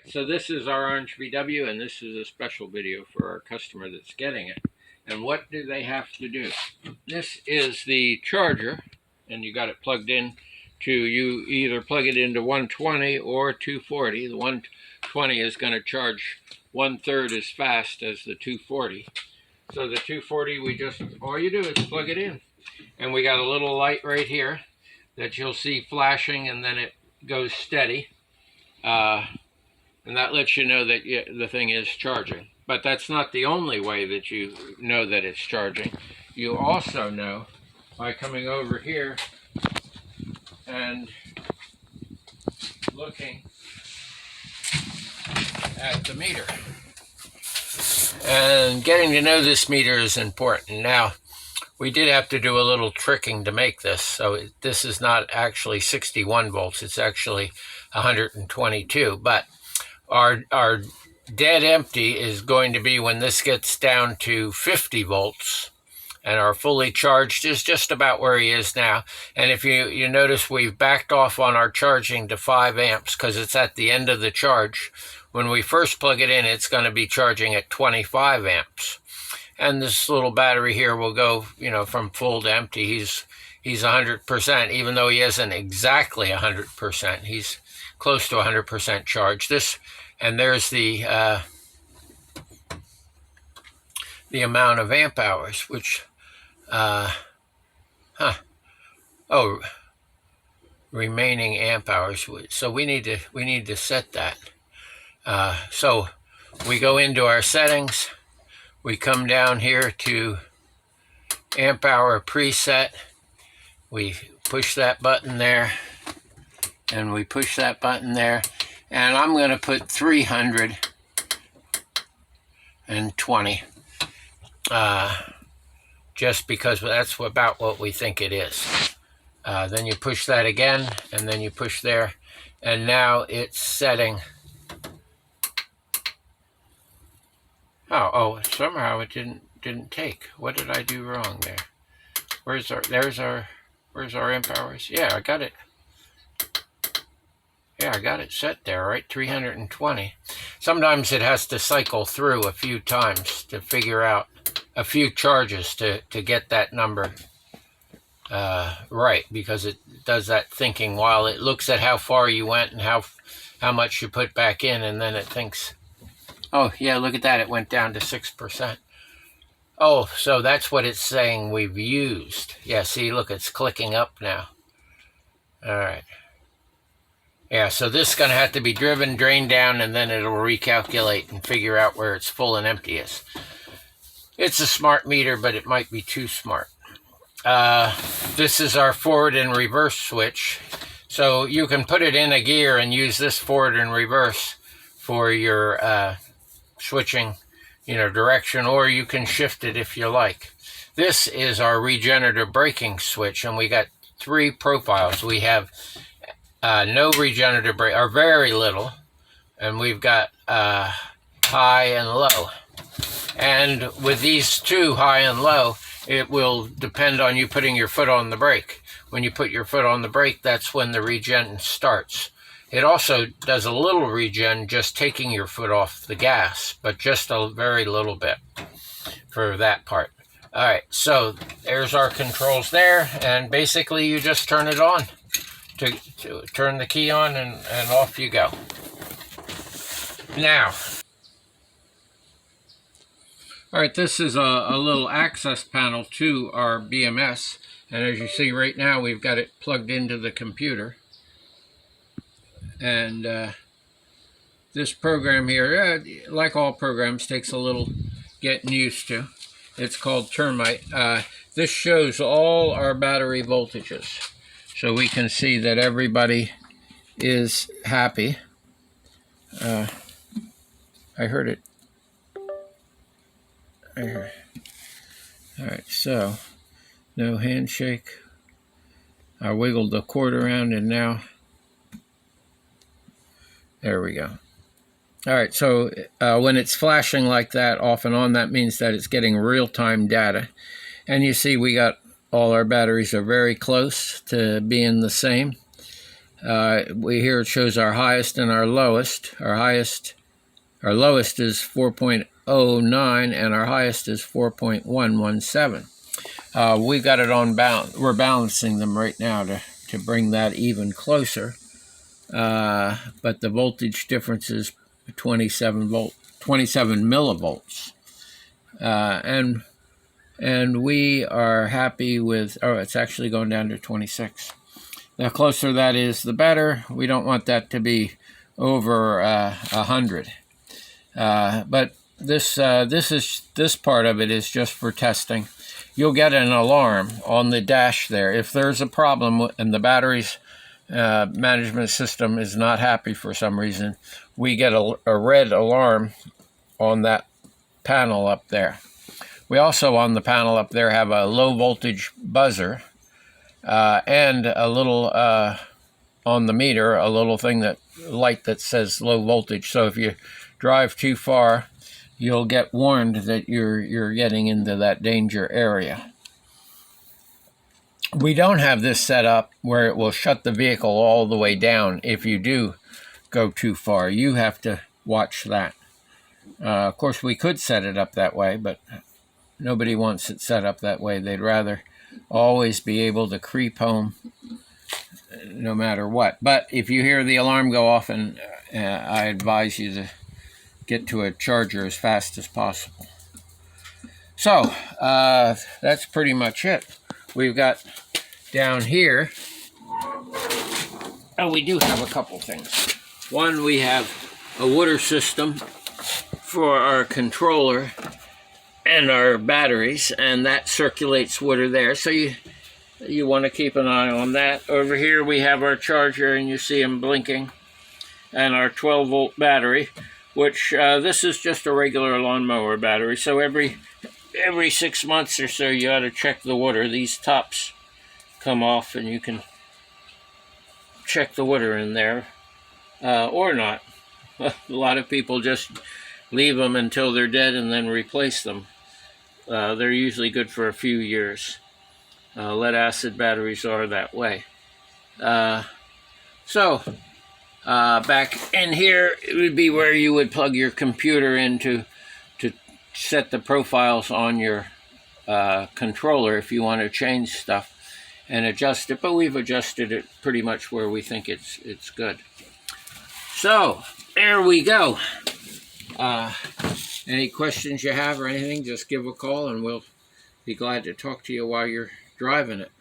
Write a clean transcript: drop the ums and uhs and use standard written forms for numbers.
So this is our orange VW, and this is a special video for our customer that's getting it. And what do they have to do? This is the charger, and you got it plugged in to, you either plug it into 120 or 240. The 120 is going to charge 1/3 as fast as the 240. So the 240, all you do is plug it in. And we got a little light right here that you'll see flashing, and then it goes steady. And that lets you know that the thing is charging. But that's not the only way that you know that it's charging. You also know by coming over here and looking at the meter. And getting to know this meter is important. Now, we did have to do a little tricking to make this. So this is not actually 61 volts. It's actually 122. But our dead empty is going to be when this gets down to 50 volts, and our fully charged is just about where he is now. And if you notice, we've backed off on our charging to 5 amps because it's at the end of the charge. When we first plug it in, it's going to be charging at 25 amps. And this little battery here will go, from full to empty. He's 100%, even though he isn't exactly 100%. He's close to 100% charge. And there's the amount of amp hours, which, remaining amp hours. So we need to set that. So we go into our settings. We come down here to amp hour preset. We push that button there, and we push that button there. And I'm going to put 320, just because that's about what we think it is. Then you push that again, and then you push there, and now it's setting. Oh, somehow it didn't take. What did I do wrong there? Where's our amp hours? Yeah, I got it. Yeah, I got it set there, right? 320. Sometimes it has to cycle through a few times to figure out a few charges to get that number right, because it does that thinking while it looks at how far you went and how much you put back in, and then it thinks, oh, yeah, look at that. It went down to 6%. Oh, so that's what it's saying we've used. Yeah, see, look, it's clicking up now. All right. Yeah, so this is going to have to be driven, drained down, and then it'll recalculate and figure out where its full and empty is. It's a smart meter, but it might be too smart. This is our forward and reverse switch. So you can put it in a gear and use this forward and reverse for your switching, direction, or you can shift it if you like. This is our regenerative braking switch, and we got 3 profiles. We have no regenerative brake, or very little, and we've got high and low. And with these 2, high and low, it will depend on you putting your foot on the brake. When you put your foot on the brake, that's when the regen starts. It also does a little regen just taking your foot off the gas, but just a very little bit for that part. All right, so there's our controls there, and basically you just turn it on. To turn the key on, and off you go. Now, all right, this is a little access panel to our BMS, and as you see right now, we've got it plugged into the computer. And this program here, like all programs, takes a little getting used to. It's called Termite. This shows all our battery voltages, so we can see that everybody is happy. I heard it. All right, so no handshake. I wiggled the cord around, and now there we go. All right, so when it's flashing like that off and on, that means that it's getting real-time data. And you see we got all our batteries are very close to being the same. Here it shows our highest and our lowest. Our lowest is 4.09 and our highest is 4.117. We got it on balance. We're balancing them right now to bring that even closer. But the voltage difference is 27 millivolts. And we are happy with, oh, it's actually going down to 26. The closer that is, the better. We don't want that to be over 100. But this part of it is just for testing. You'll get an alarm on the dash there. If there's a problem and the battery's management system is not happy for some reason, we get a red alarm on that panel up there. We also, on the panel up there, have a low voltage buzzer and a little, on the meter, a little light that says low voltage. So if you drive too far, you'll get warned that you're getting into that danger area. We don't have this set up where it will shut the vehicle all the way down if you do go too far. You have to watch that. Of course, we could set it up that way, but nobody wants it set up that way. They'd rather always be able to creep home no matter what. But if you hear the alarm go off, and I advise you to get to a charger as fast as possible. So that's pretty much it. We've got down here, oh, we do have a couple things. One, we have a water system for our controller and our batteries, and that circulates water there. So you want to keep an eye on that. Over here we have our charger, and you see them blinking, and our 12-volt battery, which this is just a regular lawnmower battery. So every 6 months or so, you ought to check the water. These tops come off, and you can check the water in there, or not. A lot of people just leave them until they're dead and then replace them. They're usually good for a few years. Lead-acid batteries are that way. Back in here, it would be where you would plug your computer in to set the profiles on your controller if you want to change stuff and adjust it. But we've adjusted it pretty much where we think it's good. So there we go. Any questions you have or anything, just give a call and we'll be glad to talk to you while you're driving it.